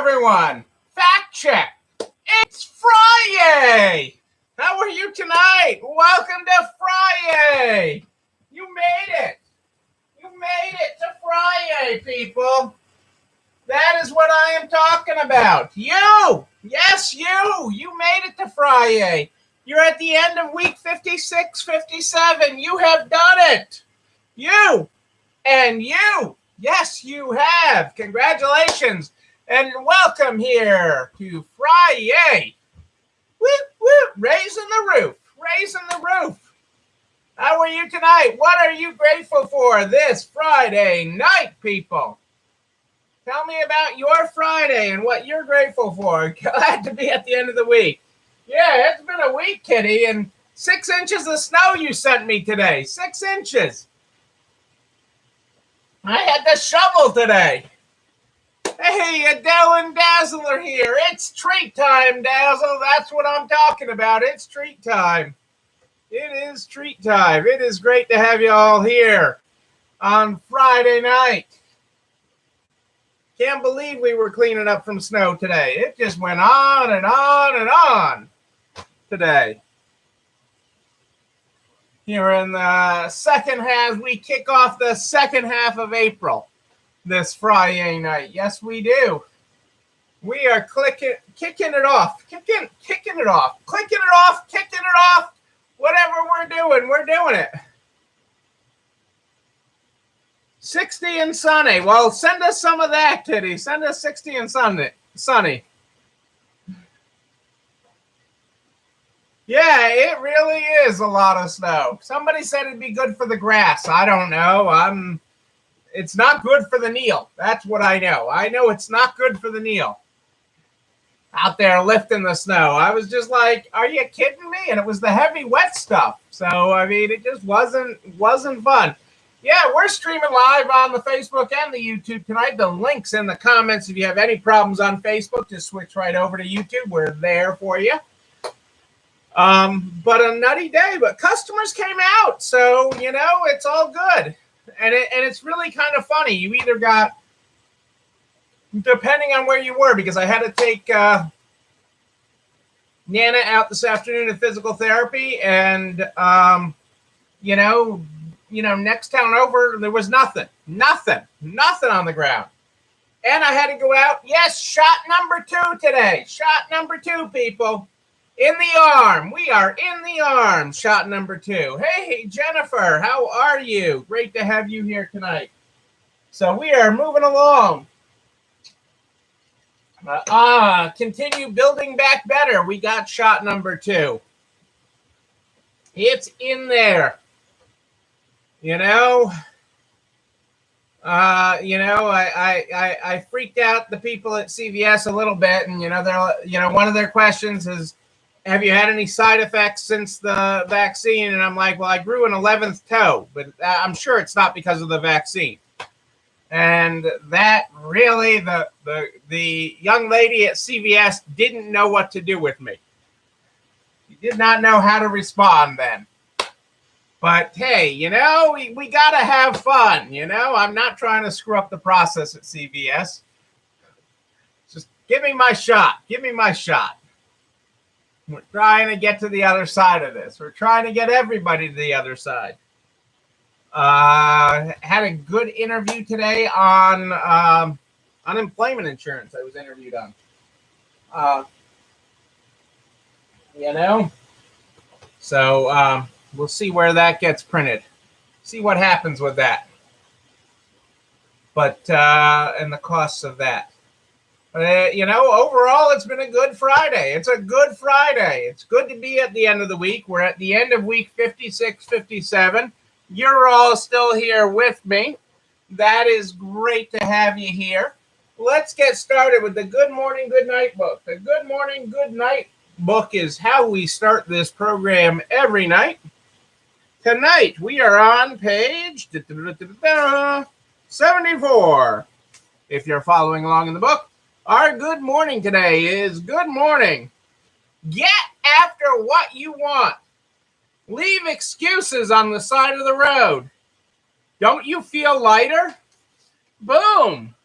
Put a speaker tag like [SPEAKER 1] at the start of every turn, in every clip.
[SPEAKER 1] everyone. Fact check. It's Friday. How are you tonight? Welcome to Friday. You made it. You made it to Friday, people. That is what I am talking about. You. Yes, you. You made it to Friday. You're at the end of week 56, 57. You have done it. You. And you. Yes, you have. Congratulations. And welcome here to Friday. Whoop, whoop. Raising the roof. Raising the roof. How are you tonight? What are you grateful for this Friday night, people? Tell me about your Friday and what you're grateful for. Glad to be at the end of the week. Yeah, it's been a week, Kitty, and 6 inches of snow you sent me today. 6 inches. I had to shovel today. Hey, Adele and Dazzle are here. It's treat time, Dazzle. That's what I'm talking about. It's treat time. It is treat time. It is great to have you all here on Friday night. Can't believe we were cleaning up from snow today. It just went on and on and on today. Here in the second half, we kick off the second half of April this Friday night. Yes, we do. We are kicking it off. Kicking it off. Clicking it off, kicking it off. Whatever we're doing it. 60 and sunny. Well, send us some of that, Titty. Send us 60 and sunny. Yeah, it really is a lot of snow. Somebody said it'd be good for the grass. I don't know. It's not good for the Neil. That's what I know. I know it's not good for the Neil. Out there lifting the snow. I was just like, are you kidding me? And it was the heavy, wet stuff. So, I mean, it just wasn't fun. Yeah, we're streaming live on the Facebook and the YouTube tonight. The link's in the comments. If you have any problems on Facebook, just switch right over to YouTube. We're there for you. But a nutty day, but customers came out, so it's all good, and it's really kind of funny. You either got, depending on where you were, because I had to take Nana out this afternoon to physical therapy, and next town over there was nothing on the ground, and I had to go out. Yes, shot number 2 today. Shot number 2, people. In the arm. We are in the arm. Shot number 2. Hey, Jennifer, how are you? Great to have you here tonight. So we are moving along. Continue building back better. We got shot number 2. It's in there. I freaked out the people at CVS a little bit, and they're one of their questions is, have you had any side effects since the vaccine? And I'm like, well, I grew an 11th toe, but I'm sure it's not because of the vaccine. And that really, the young lady at CVS didn't know what to do with me. She did not know how to respond then. But hey, we got to have fun. I'm not trying to screw up the process at CVS. Just give me my shot. Give me my shot. We're trying to get to the other side of this. We're trying to get everybody to the other side. Had a good interview today on unemployment insurance. I was interviewed on. So we'll see where that gets printed. See what happens with that. But and the costs of that. Overall, it's been a good Friday. It's a good Friday. It's good to be at the end of the week. We're at the end of week 56, 57. You're all still here with me. That is great to have you here. Let's get started with the Good Morning, Good Night book. The Good Morning, Good Night book is how we start this program every night. Tonight, we are on page 74. If you're following along in the book, our good morning today is good morning. Get after what you want. Leave excuses on the side of the road. Don't you feel lighter? Boom.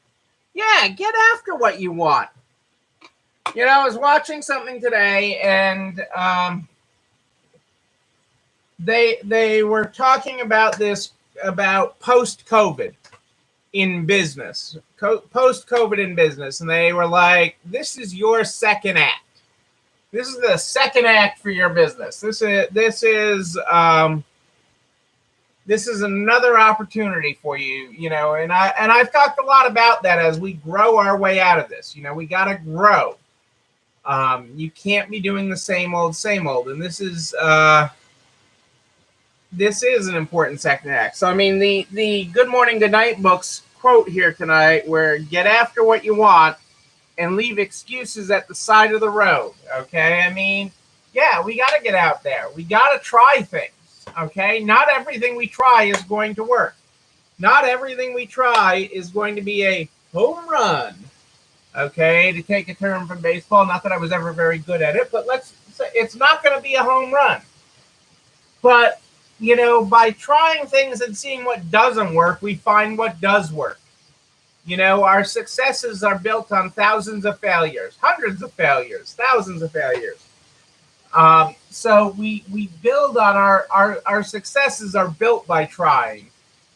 [SPEAKER 1] Yeah, get after what you want. I was watching something today, and they were talking about post-COVID in business, post-COVID in business, and they were like, "This is your second act. This is the second act for your business. This is another opportunity for you, and I've talked a lot about that as we grow our way out of this. We got to grow. You can't be doing the same old, and this is an important second act. So, I mean, the Good Morning, Good Night books quote here tonight, where get after what you want and leave excuses at the side of the road. Okay, I mean, yeah, we got to get out there. We got to try things. Okay, not everything we try is going to work. Not everything we try is going to be a home run. Okay, to take a term from baseball, not that I was ever very good at it, but let's say it's not going to be a home run. But, by trying things and seeing what doesn't work, we find what does work. Our successes are built on thousands of failures, hundreds of failures, thousands of failures. So we build on our successes are built by trying,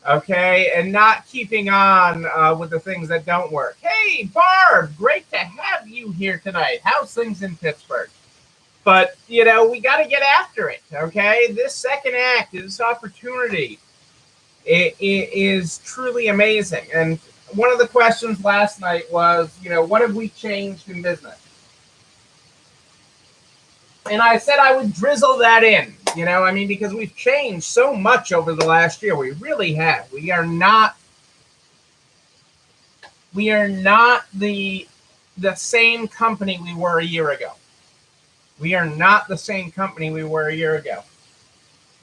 [SPEAKER 1] okay, and not keeping on with the things that don't work. Hey, Barb, great to have you here tonight. How's things in Pittsburgh? But, we got to get after it, okay? This second act, this opportunity, it is truly amazing. And one of the questions last night was, what have we changed in business? And I said I would drizzle that in, because we've changed so much over the last year. We really have. We are not the same company we were a year ago. We are not the same company we were a year ago.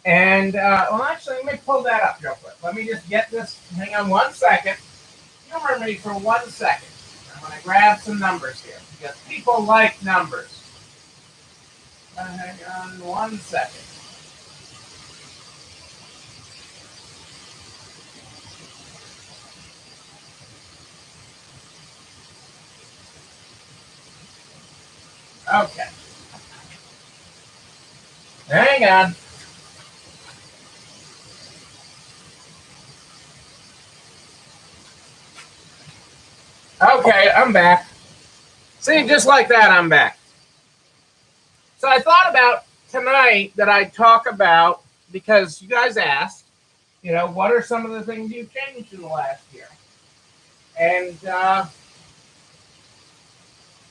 [SPEAKER 1] And, actually, let me pull that up real quick. Let me just get this. Hang on 1 second. Humor me for 1 second. I'm going to grab some numbers here, because people like numbers. Hang on 1 second. Okay. Hang on. Okay, I'm back. See, just like that, I'm back. So I thought about tonight that I'd talk about, because you guys asked, what are some of the things you've changed in the last year? And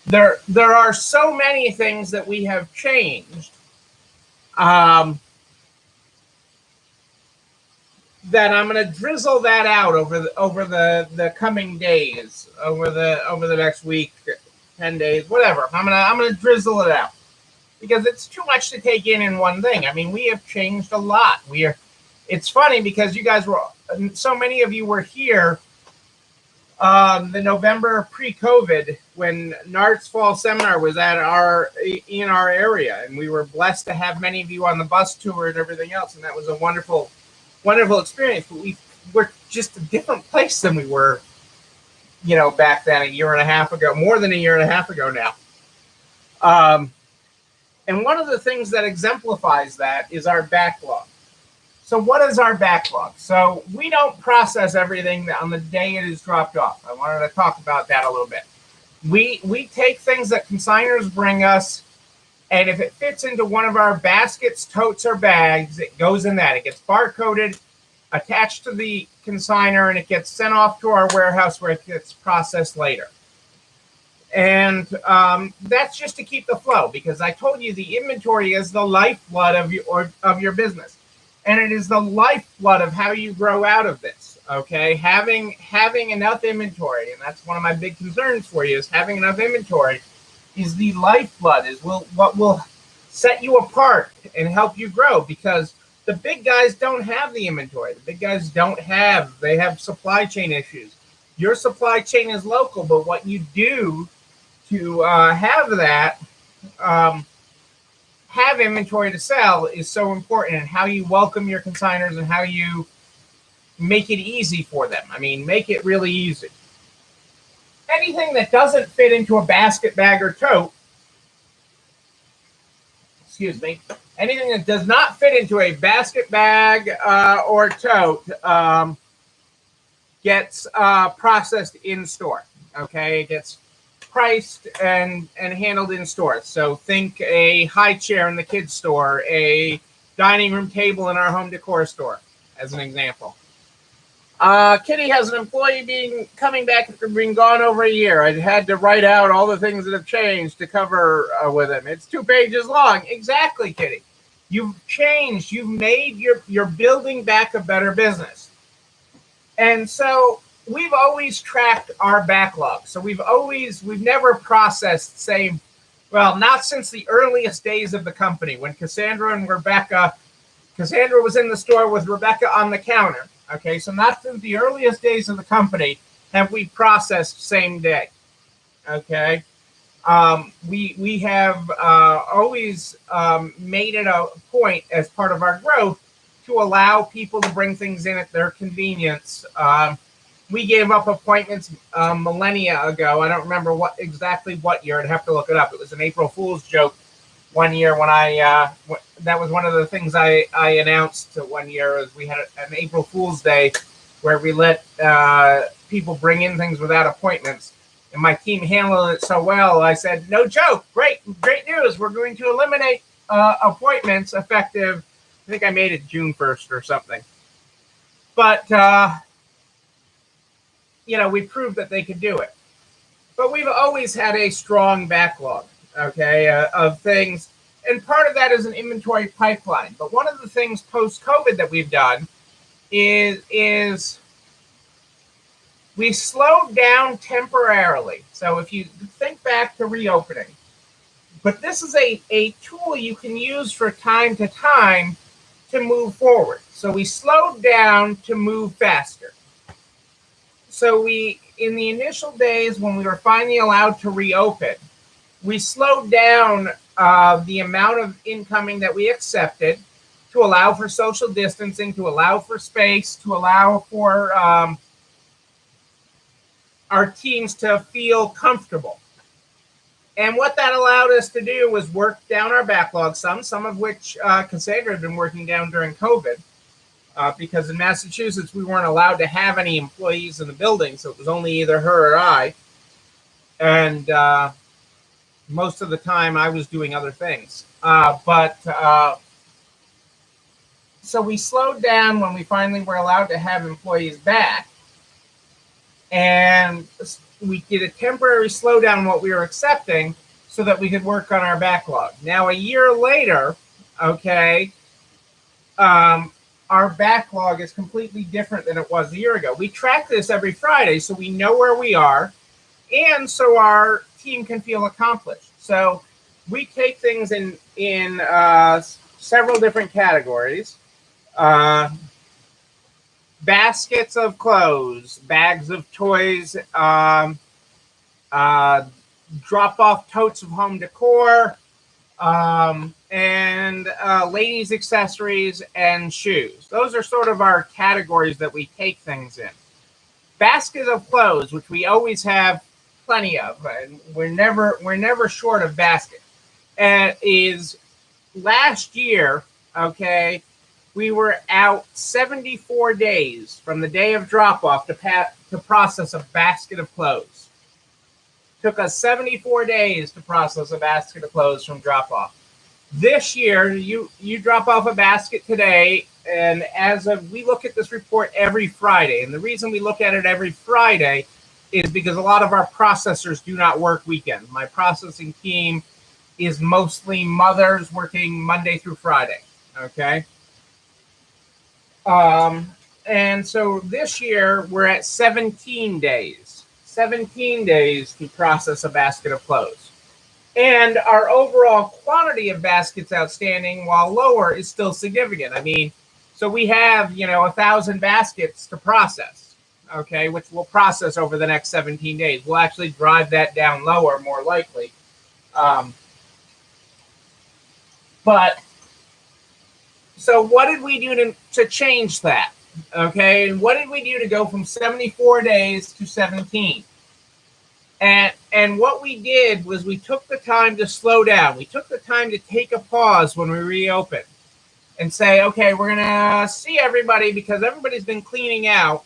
[SPEAKER 1] there are so many things that we have changed that I'm going to drizzle that out over the coming days, over the next week, 10 days, whatever. I'm gonna drizzle it out, because it's too much to take in one thing. I mean, we have changed a lot. It's funny because you guys so many of you were here the November pre-COVID when NART's fall seminar was in our area, and we were blessed to have many of you on the bus tour and everything else, and that was a wonderful experience. But we're just a different place than we were, back then, a year and a half ago, more than a year and a half ago now. And one of the things that exemplifies that is our backlog. So what is our backlog? So we don't process everything on the day it is dropped off. I wanted to talk about that a little bit. We take things that consignors bring us, and if it fits into one of our baskets, totes, or bags, it goes in that. It gets barcoded, attached to the consignor, and it gets sent off to our warehouse where it gets processed later. And that's just to keep the flow, because I told you the inventory is the lifeblood of your business. And it is the lifeblood of how you grow out of this, okay? Having enough inventory, and that's one of my big concerns for you, is having enough inventory is the lifeblood, is what will set you apart and help you grow, because the big guys don't have the inventory. The big guys they have supply chain issues. Your supply chain is local, but what you do to have that, have inventory to sell is so important, and how you welcome your consignors and how you make it easy for them. I mean, make it really easy. anything that doesn't fit into a basket, bag, or tote, excuse me, anything that does not fit into a basket, bag, or tote gets processed in store. Okay, it gets priced and handled in store. So think a high chair in the kids store, a dining room table in our home decor store, as an example. Kitty has an employee coming back after being gone over a year. I had to write out all the things that have changed to cover with him. It's 2 pages long. Exactly, Kitty. You've changed. You've made you're building back a better business. And so we've always tracked our backlog. So we've never processed, say, well, not since the earliest days of the company when Cassandra was in the store with Rebecca on the counter. Okay, so not since the earliest days of the company have we processed same day. Okay, we have always made it a point as part of our growth to allow people to bring things in at their convenience. We gave up appointments millennia ago. I don't remember exactly what year. I'd have to look it up. It was an April Fool's joke one year when that was one of the things I announced one year, is we had an April Fool's Day where we let people bring in things without appointments. And my team handled it so well. I said, no joke, great news. We're going to eliminate appointments effective, I think I made it June 1st or something. But, we proved that they could do it. But we've always had a strong backlog, okay, of things. And part of that is an inventory pipeline. But one of the things post-COVID that we've done is we slowed down temporarily. So if you think back to reopening, but this is a tool you can use for time to time to move forward. So we slowed down to move faster. So in the initial days when we were finally allowed to reopen, we slowed down the amount of incoming that we accepted to allow for social distancing, to allow for space, to allow for our teams to feel comfortable. And what that allowed us to do was work down our backlog, some of which Cassandra had been working down during COVID, because in Massachusetts, we weren't allowed to have any employees in the building, so it was only either her or I. And most of the time, I was doing other things. So we slowed down when we finally were allowed to have employees back. And we did a temporary slowdown in what we were accepting so that we could work on our backlog. Now, a year later, okay, our backlog is completely different than it was a year ago. We track this every Friday so we know where we are and so our team can feel accomplished. So we take things in several different categories. Baskets of clothes, bags of toys, drop-off totes of home decor, and ladies' accessories and shoes. Those are sort of our categories that we take things in. Baskets of clothes, which we always have plenty of, and we're never short of baskets. And is last year, okay, we were out 74 days from the day of drop-off to process a basket of clothes. Took us 74 days to process a basket of clothes from drop-off. This year, you drop off a basket today, and we look at this report every Friday. And the reason we look at it every Friday is because a lot of our processors do not work weekends. My processing team is mostly mothers working Monday through Friday, okay? And so this year we're at 17 days to process a basket of clothes. And our overall quantity of baskets outstanding, while lower, is still significant. I mean, so we have, 1,000 baskets to process, okay, which we'll process over the next 17 days. We'll actually drive that down lower, more likely. But so what did we do to change that? Okay, and what did we do to go from 74 days to 17? And what we did was we took the time to slow down. We took the time to take a pause when we reopened and say, okay, we're gonna see everybody because everybody's been cleaning out.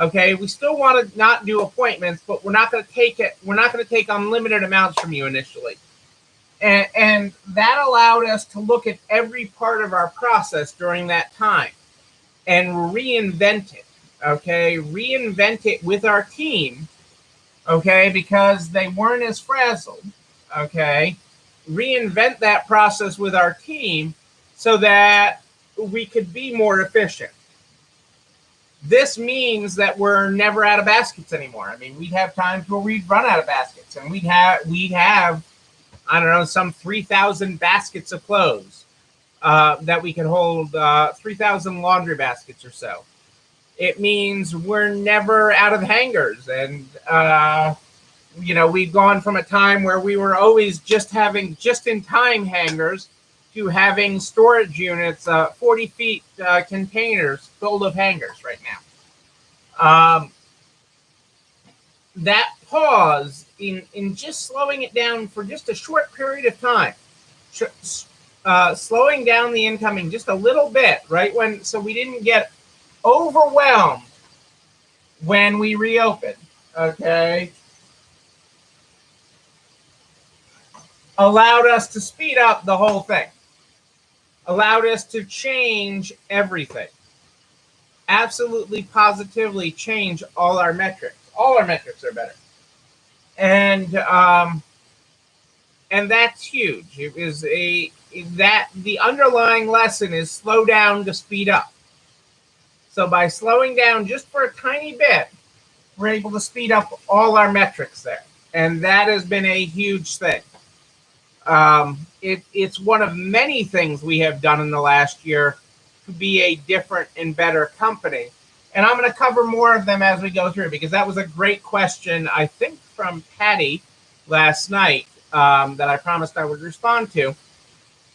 [SPEAKER 1] Okay, we still want to not do appointments, but we're not going to take it. We're not going to take unlimited amounts from you initially, and that allowed us to look at every part of our process during that time and reinvent it. Okay, reinvent it with our team. Okay, because they weren't as frazzled. Okay, reinvent that process with our team so that we could be more efficient. This means that we're never out of baskets anymore. I mean, we'd have times where we'd run out of baskets, and we'd have I don't know, some 3,000 baskets of clothes that we could hold, 3,000 laundry baskets or so. It means we're never out of hangers, and we've gone from a time where we were always just having just-in-time hangers to having storage units, 40 feet containers filled of hangers right now. That pause in just slowing it down for just a short period of time, slowing down the incoming just a little bit, right? So we didn't get overwhelmed when we reopened, okay? Allowed us to speed up the whole thing. Allowed us to change everything. Absolutely, positively change all our metrics. All our metrics are better. And that's huge. It was the underlying lesson is slow down to speed up. So by slowing down just for a tiny bit, we're able to speed up all our metrics there. And that has been a huge thing. It's one of many things we have done in the last year to be a different and better company. And I'm going to cover more of them as we go through, because that was a great question, I think, from Patty last night that I promised I would respond to.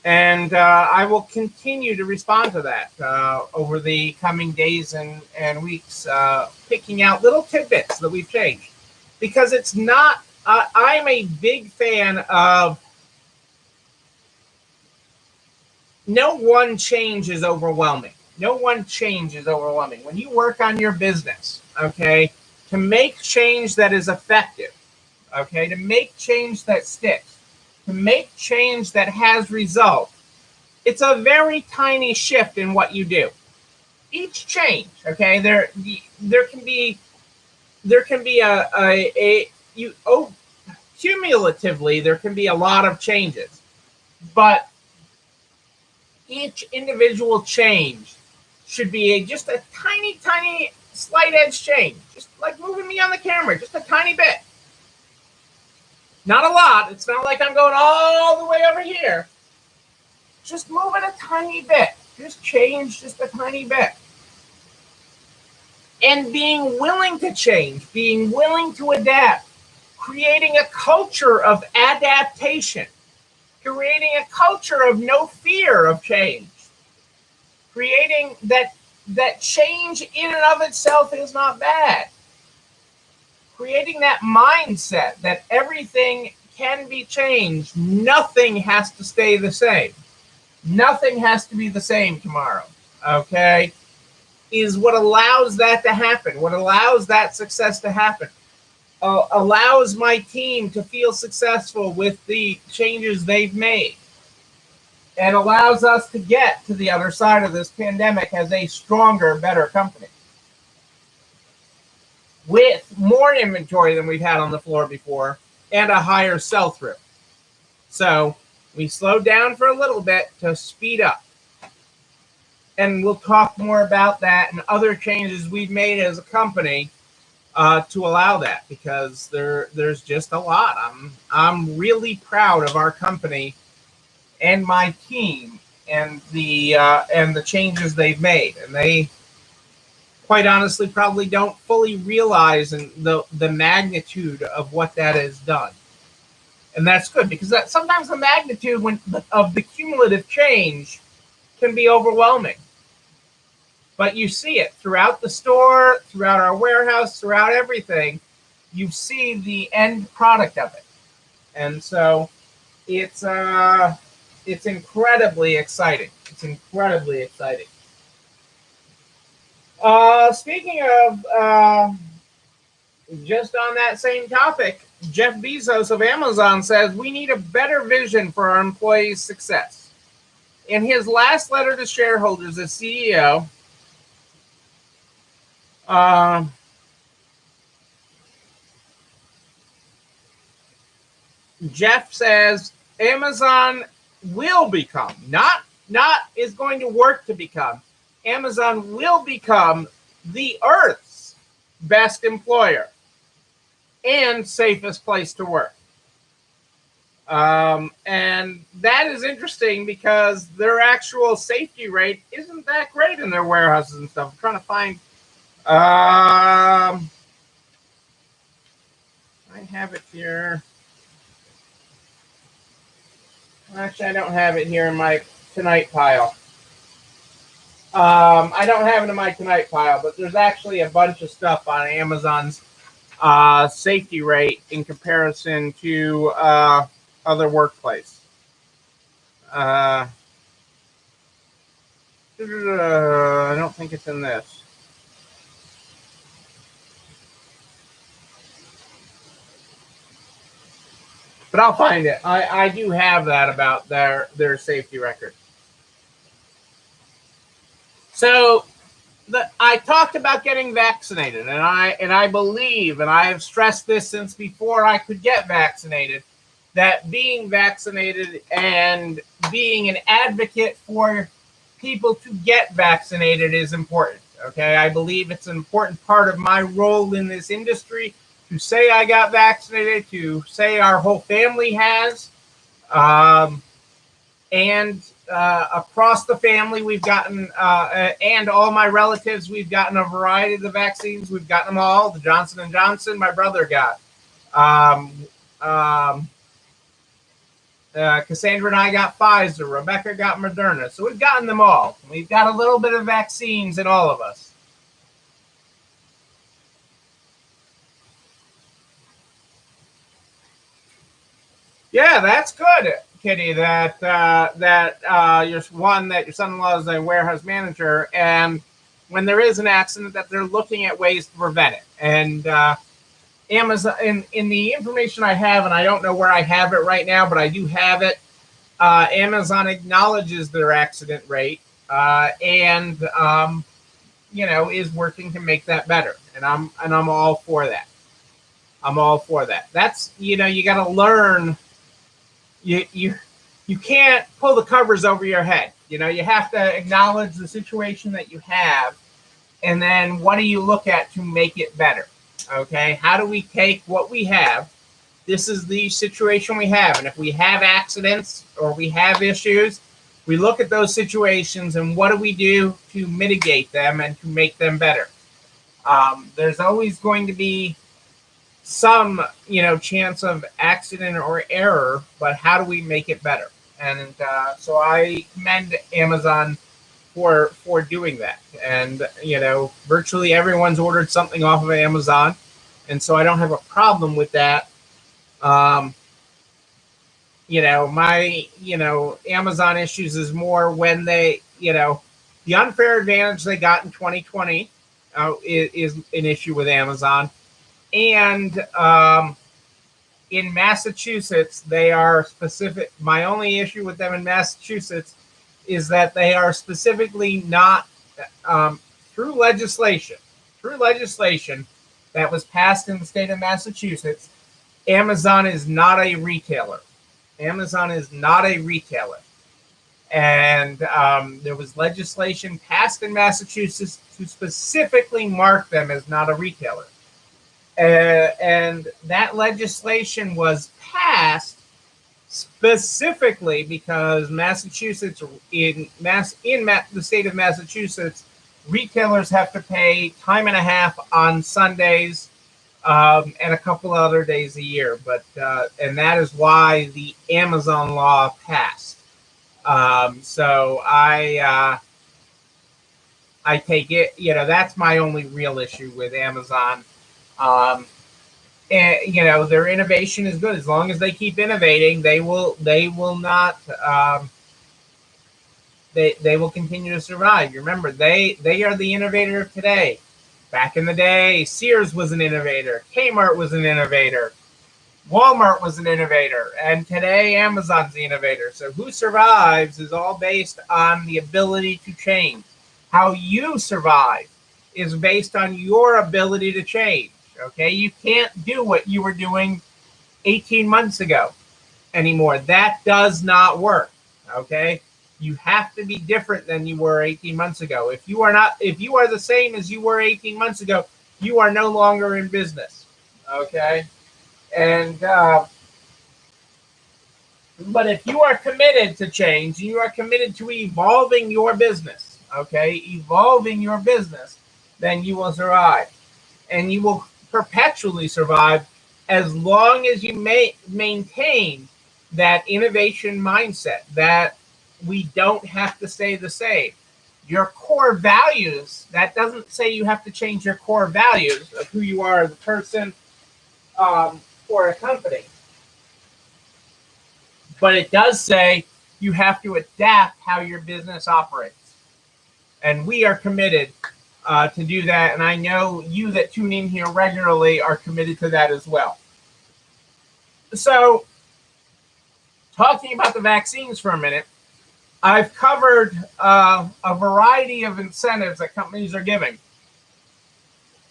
[SPEAKER 1] And I will continue to respond to that over the coming days and weeks, picking out little tidbits that we've changed. Because it's not, I'm a big fan of no one change is overwhelming. No one change is overwhelming. When you work on your business, okay, to make change that is effective, okay, to make change that sticks, to make change that has results, it's a very tiny shift in what you do. Each change, okay, there can be cumulatively there can be a lot of changes, but each individual change should be just a tiny slight edge change, just like moving me on the camera, just a tiny bit. Not a lot. It's not like I'm going all the way over here. Just move it a tiny bit. Just change just a tiny bit. And being willing to change, being willing to adapt, creating a culture of adaptation, creating a culture of no fear of change, creating that change in and of itself is not bad, creating that mindset that everything can be changed, nothing has to stay the same, nothing has to be the same tomorrow, okay, is what allows that to happen, what allows that success to happen. Allows my team to feel successful with the changes they've made, and allows us to get to the other side of this pandemic as a stronger, better company with more inventory than we've had on the floor before and a higher sell-through. So we slowed down for a little bit to speed up. And we'll talk more about that and other changes we've made as a company to allow that, because there's just a lot. I'm really proud of our company and my team and the changes they've made, and they quite honestly probably don't fully realize the magnitude of what that has done. And that's good, because sometimes the magnitude of the cumulative change can be overwhelming. But you see it throughout the store, throughout our warehouse, throughout everything. you see the end product of it. And so it's incredibly exciting. It's incredibly exciting. Speaking of, just on that same topic, Jeff Bezos of Amazon says we need a better vision for our employees' success. In his last letter to shareholders as CEO, Jeff says Amazon will become, not is going to work to become, Amazon will become the Earth's best employer and safest place to work. And that is interesting because their actual safety rate isn't that great in their warehouses and stuff. I'm trying to find, I have it here. Actually, I don't have it here in my tonight pile. I don't have it in my tonight pile, but there's actually a bunch of stuff on Amazon's safety rate in comparison to other workplace. I don't think it's in this. But I'll find it. I do have that about their safety record. So I talked about getting vaccinated, and I believe, and I have stressed this since before I could get vaccinated, that being vaccinated and being an advocate for people to get vaccinated is important. Okay, I believe it's an important part of my role in this industry to say I got vaccinated, to say our whole family has, and across the family we've gotten, and all my relatives, we've gotten a variety of the vaccines. We've gotten them all. The Johnson & Johnson, my brother got. Cassandra and I got Pfizer. Rebecca got Moderna. So we've gotten them all. We've got a little bit of vaccines in all of us. Yeah, that's good, Kitty. That your son-in-law is a warehouse manager, and when there is an accident, that they're looking at ways to prevent it. And Amazon, in the information I have, and I don't know where I have it right now, but I do have it. Amazon acknowledges their accident rate, and is working to make that better. And I'm all for that. I'm all for that. That's, you got to learn. You can't pull the covers over your head. You have to acknowledge the situation that you have, and then what do you look at to make it better? Okay, how do we take what we have? This is the situation we have, and if we have accidents or we have issues, we look at those situations and what do we do to mitigate them and to make them better? There's always going to be some, chance of accident or error, but how do we make it better? And so I commend Amazon for doing that. And, virtually everyone's ordered something off of Amazon. And so I don't have a problem with that. My, Amazon issues is more when they, the unfair advantage they got in 2020 is an issue with Amazon. And in Massachusetts, they are specific. My only issue with them in Massachusetts is that they are specifically not, through legislation that was passed in the state of Massachusetts, Amazon is not a retailer. Amazon is not a retailer. And there was legislation passed in Massachusetts to specifically mark them as not a retailer. And that legislation was passed specifically because Massachusetts, the state of Massachusetts, retailers have to pay time and a half on Sundays and a couple other days a year. But and that is why the Amazon law passed. So I take it, that's my only real issue with Amazon. And their innovation is good. As long as they keep innovating, they will not they will continue to survive. You remember, they are the innovator of today. Back in the day, Sears was an innovator, Kmart was an innovator, Walmart was an innovator, and today Amazon's the innovator. So who survives is all based on the ability to change. How you survive is based on your ability to change. Okay, you can't do what you were doing 18 months ago anymore. That does not work. Okay, you have to be different than you were 18 months ago. If you are the same as you were 18 months ago, you are no longer in business. Okay, and but if you are committed to change, you are committed to evolving your business. Okay, evolving your business, then you will survive, and you will perpetually survive as long as you maintain that innovation mindset, that we don't have to stay the same. Your core values, that doesn't say you have to change your core values of who you are as a person or a company, but it does say you have to adapt how your business operates. And we are committed to do that. And I know you that tune in here regularly are committed to that as well. So, talking about the vaccines for a minute, I've covered a variety of incentives that companies are giving,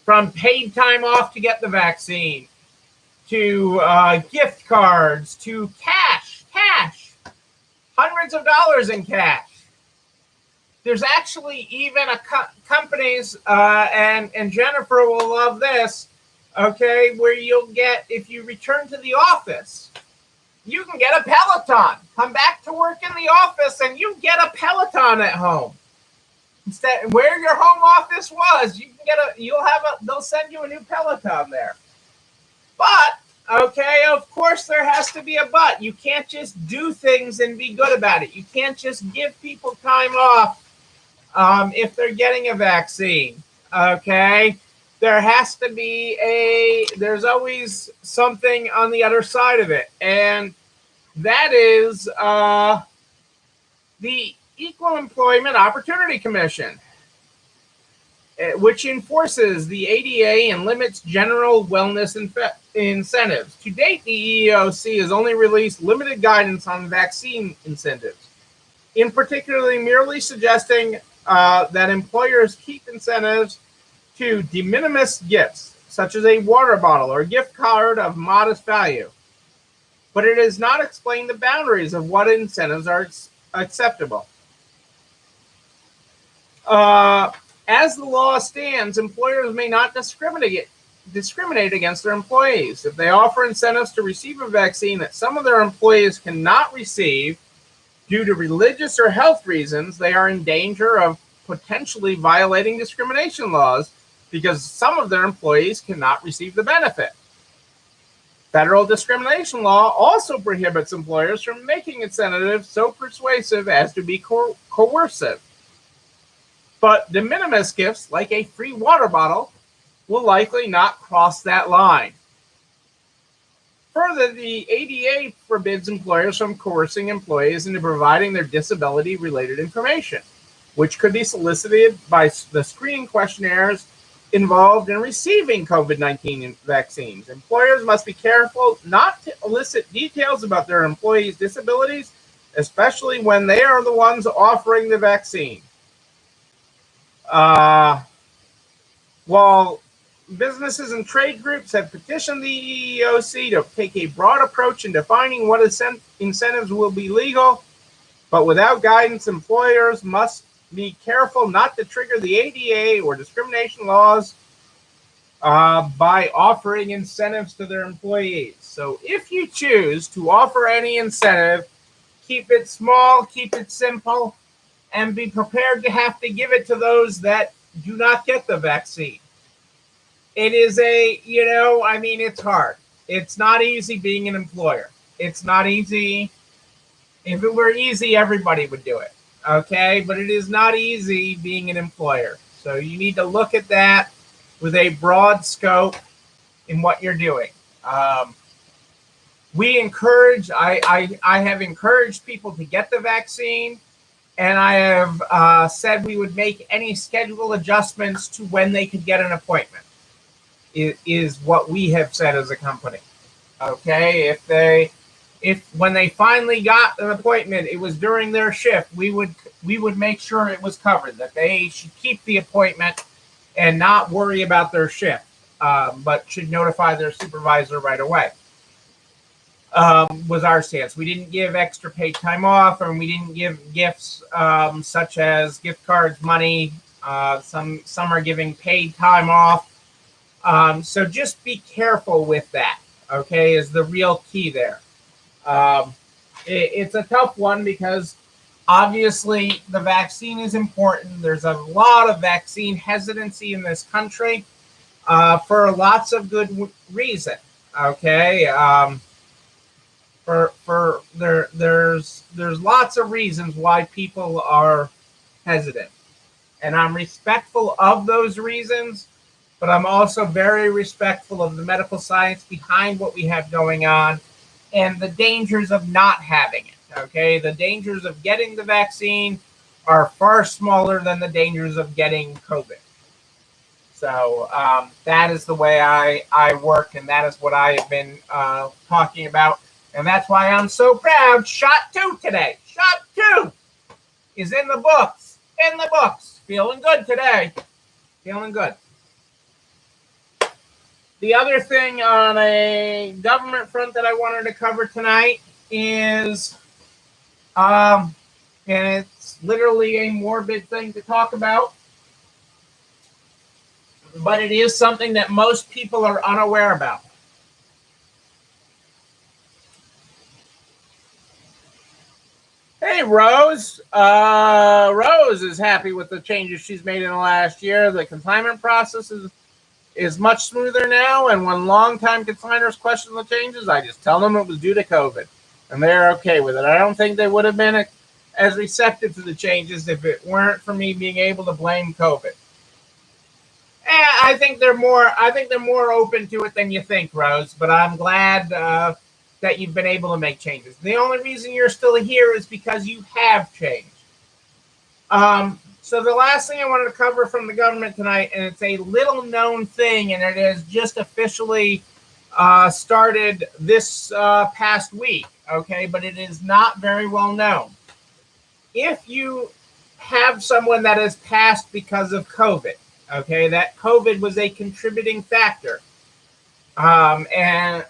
[SPEAKER 1] from paid time off to get the vaccine, to gift cards, to cash, hundreds of dollars in cash. There's actually even companies, and Jennifer will love this, okay, where you'll get, if you return to the office, you can get a Peloton. Come back to work in the office and you get a Peloton at home. Instead, where your home office was, you can they'll send you a new Peloton there. But, okay, of course there has to be a but. You can't just do things and be good about it. You can't just give people time off if they're getting a vaccine, okay? There has to be there's always something on the other side of it. And that is the Equal Employment Opportunity Commission, which enforces the ADA and limits general wellness incentives. To date, the EEOC has only released limited guidance on vaccine incentives, in particular merely suggesting that employers keep incentives to de minimis gifts, such as a water bottle or a gift card of modest value. But it has not explained the boundaries of what incentives are acceptable. As the law stands, employers may not discriminate against their employees. If they offer incentives to receive a vaccine that some of their employees cannot receive due to religious or health reasons, they are in danger of potentially violating discrimination laws because some of their employees cannot receive the benefit. Federal discrimination law also prohibits employers from making incentives so persuasive as to be coercive. But de minimis gifts, like a free water bottle, will likely not cross that line. Further, the ADA forbids employers from coercing employees into providing their disability-related information, which could be solicited by the screening questionnaires involved in receiving COVID-19 vaccines. Employers must be careful not to elicit details about their employees' disabilities, especially when they are the ones offering the vaccine. While businesses and trade groups have petitioned the EEOC to take a broad approach in defining what incentives will be legal, but without guidance, employers must be careful not to trigger the ADA or discrimination laws by offering incentives to their employees. So if you choose to offer any incentive, keep it small, keep it simple, and be prepared to have to give it to those that do not get the vaccine. It is it's hard. It's not easy being an employer. It's not easy. If it were easy, everybody would do it. Okay, but it is not easy being an employer. So you need to look at that with a broad scope in what you're doing. Um, I have encouraged people to get the vaccine, and I have said we would make any schedule adjustments to when they could get an appointment. It is what we have said as a company. Okay, if when they finally got an appointment, it was during their shift, we would make sure it was covered, that they should keep the appointment and not worry about their shift, but should notify their supervisor right away. Was our stance. We didn't give extra paid time off, and we didn't give gifts such as gift cards, money. Some are giving paid time off. So just be careful with that. Okay, is the real key there. It's a tough one because obviously the vaccine is important. There's a lot of vaccine hesitancy in this country for lots of good reason. Okay. There's lots of reasons why people are hesitant, and I'm respectful of those reasons, but I'm also very respectful of the medical science behind what we have going on and the dangers of not having it. Okay, the dangers of getting the vaccine are far smaller than the dangers of getting COVID. So that is the way I work, and that is what I have been talking about. And that's why I'm so proud. Shot 2 today. Shot 2 is in the books. In the books. Feeling good today. Feeling good. The other thing on a government front that I wanted to cover tonight is, and it's literally a morbid thing to talk about, but it is something that most people are unaware about. Hey, Rose. Rose is happy with the changes she's made in the last year. The consignment process is much smoother now, and when longtime consignors question the changes, I just tell them it was due to COVID, and they're okay with it. I don't think they would have been as receptive to the changes if it weren't for me being able to blame COVID. I think they're more open to it than you think, Rose. But I'm glad that you've been able to make changes. The only reason you're still here is because you have changed. So the last thing I wanted to cover from the government tonight, and it's a little known thing, and it has just officially started this past week, okay, but it is not very well known. If you have someone that has passed because of COVID, okay, that COVID was a contributing factor, and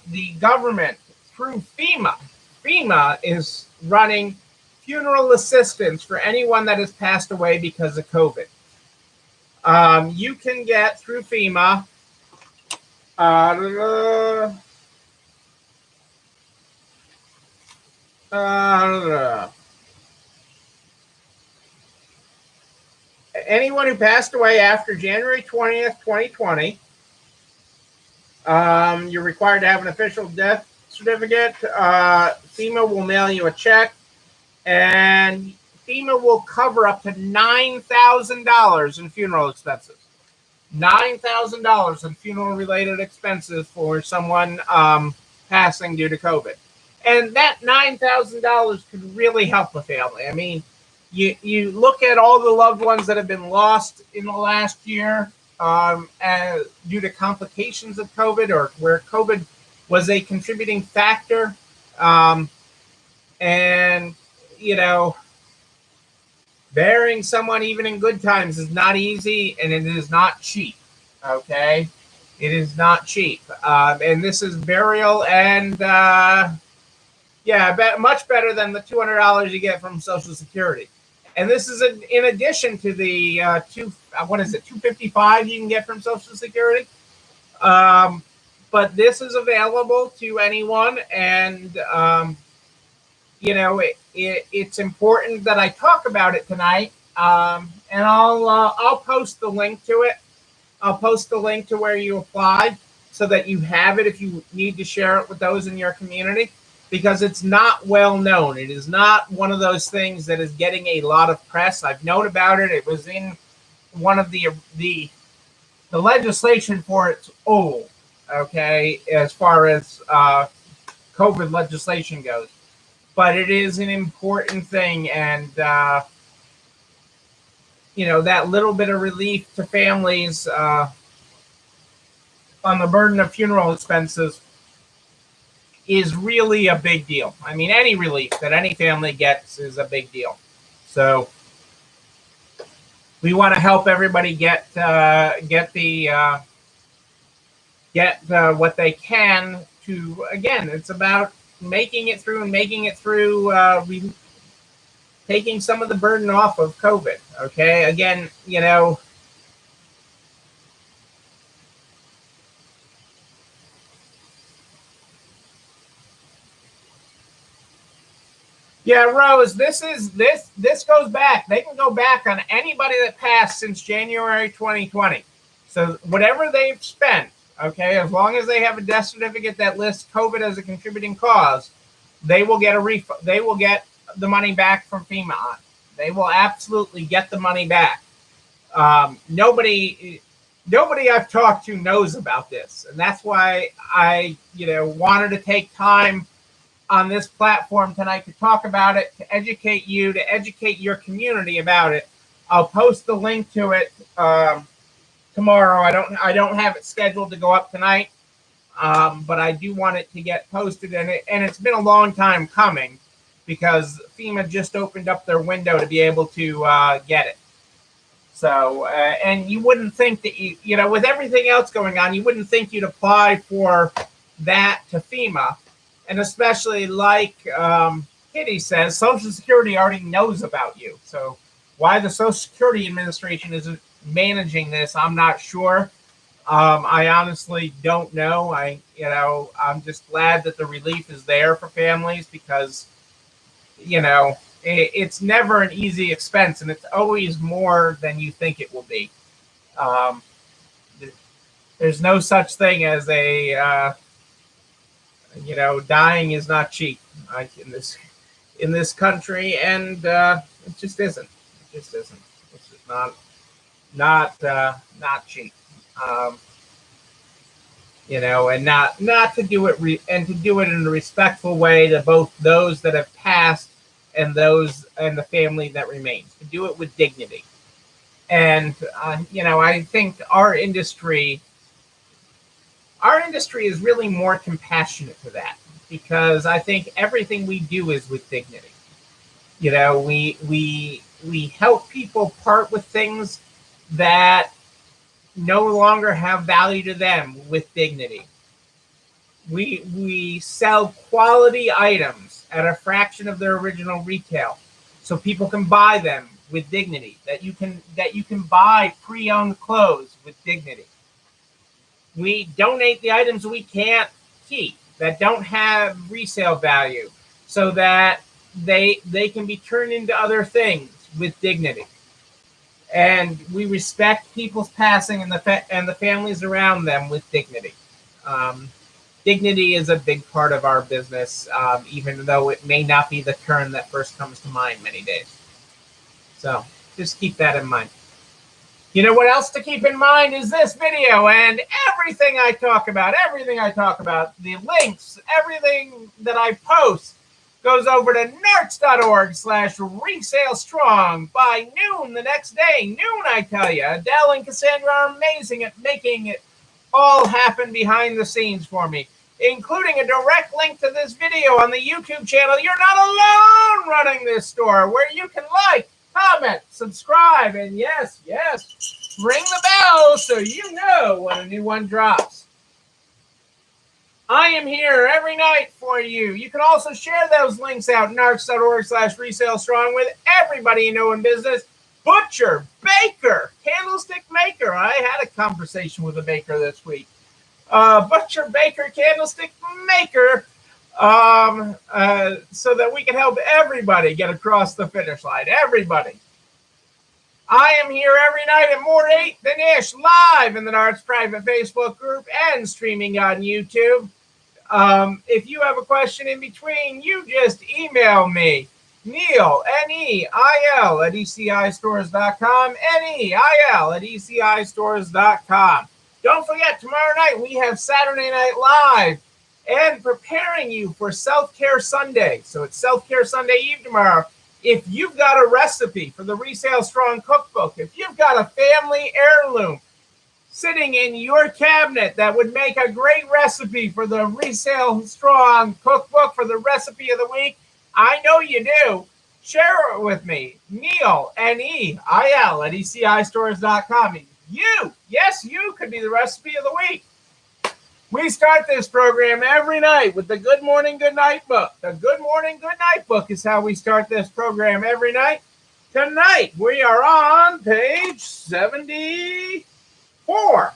[SPEAKER 1] the government through FEMA is running funeral assistance for anyone that has passed away because of COVID. You can get through FEMA anyone who passed away after January 20th, 2020. You're required to have an official death certificate. FEMA will mail you a check, and FEMA will cover up to $9,000 in funeral expenses. $9,000 in funeral-related expenses for someone passing due to COVID. And that $9,000 could really help a family. I mean, you look at all the loved ones that have been lost in the last year due to complications of COVID, or where COVID was a contributing factor. And, you know, burying someone even in good times is not easy, and it is not cheap. Okay, it is not cheap. And this is burial, and much better than the $200 you get from Social Security. And this is in addition to the $255 you can get from Social Security. But this is available to anyone, and it's important that I talk about it tonight. And I'll post the link to it. I'll post the link to where you apply so that you have it if you need to share it with those in your community, because it's not well known. It is not one of those things that is getting a lot of press. I've known about it. It was in one of the legislation for it's old. okay, as far as COVID legislation goes. But it is an important thing, and that little bit of relief to families on the burden of funeral expenses is really a big deal. I mean, any relief that any family gets is a big deal. So we want to help everybody get what they can to. Again, it's about making it through and making it through. Taking some of the burden off of COVID. Okay, again, Yeah, Rose, this goes back. They can go back on anybody that passed since January 2020. So whatever they've spent, okay, as long as they have a death certificate that lists COVID as a contributing cause, they will get a refund. They will get the money back from FEMA. They will absolutely get the money back. Nobody I've talked to knows about this, and that's why I wanted to take time on this platform tonight to talk about it, to educate you, to educate your community about it. I'll post the link to it tomorrow. I don't have it scheduled to go up tonight, but I do want it to get posted, and it's been a long time coming because FEMA just opened up their window to be able to get it. So, and you wouldn't think that with everything else going on, you wouldn't think you'd apply for that to FEMA. And especially like Kitty says, Social Security already knows about you. So why the Social Security Administration isn't managing this, I'm not sure. I honestly don't know. I'm just glad that the relief is there for families because, it's never an easy expense, and it's always more than you think it will be. There's no such thing as a dying is not cheap in this country, and it just isn't. It just isn't. It's just not cheap. And not to do it and to do it in a respectful way to both those that have passed and the family that remains. To do it with dignity, and I think our industry is really more compassionate to that because I think everything we do is with dignity. We help people part with things that no longer have value to them with dignity. We sell quality items at a fraction of their original retail so people can buy them with dignity, that you can buy pre-owned clothes with dignity. We donate the items we can't keep that don't have resale value so that they can be turned into other things with dignity. And we respect people's passing and the families around them with dignity. Dignity is a big part of our business, even though it may not be the term that first comes to mind many days. So just keep that in mind. You know what else to keep in mind is this video and everything I talk about, the links, everything that I post goes over to narcs.org/resalestrong by noon the next day. Noon, I tell you. Adele and Cassandra are amazing at making it all happen behind the scenes for me, including a direct link to this video on the YouTube channel. You're not alone running this store, where you can like, comment, subscribe, and yes, ring the bell so you know when a new one drops. I am here every night for you. You can also share those links out, narcs.org/resalestrong, with everybody you know in business. Butcher, baker, candlestick maker. I had a conversation with a baker this week. Butcher, baker, candlestick maker, so that we can help everybody get across the finish line. Everybody. I am here every night at more 8 than ish, live in the Narcs private Facebook group and streaming on YouTube. If you have a question in between, you just email me, Neil, Neil, at ECIstores.com, Neil at ECIstores.com. Don't forget, tomorrow night we have Saturday Night Live and preparing you for Self-Care Sunday. So it's Self-Care Sunday Eve tomorrow. If you've got a recipe for the Resale Strong Cookbook, if you've got a family heirloom sitting in your cabinet that would make a great recipe for the Resale Strong Cookbook for the recipe of the week, I know you do. Share it with me. Neil, Neil, at ECIstores.com. Yes, you could be the recipe of the week. We start this program every night with the Good Morning, Good Night book. The Good Morning, Good Night book is how we start this program every night. Tonight, we are on page 74.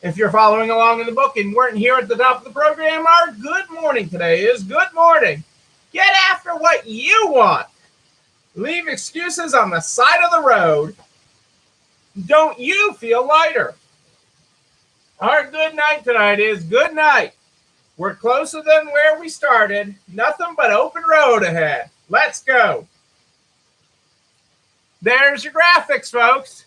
[SPEAKER 1] If you're following along in the book and weren't here at the top of the program, our good morning today is good morning. Get after what you want. Leave excuses on the side of the road. Don't you feel lighter? Our good night tonight is good night. We're closer than where we started. Nothing but open road ahead. Let's go. There's your graphics, folks.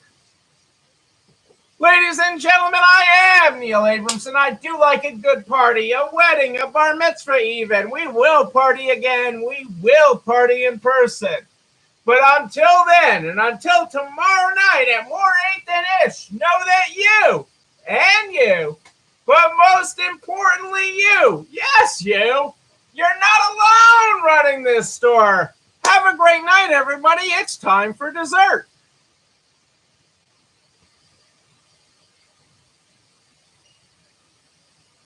[SPEAKER 1] Ladies and gentlemen, I am Neil Abramson. I do like a good party, a wedding, a bar mitzvah even. We will party again. We will party in person. But until then, and until tomorrow night at more 8 than ish, know that you, and you, but most importantly you, yes you, you're not alone running this store. Have a great night, everybody. It's time for dessert.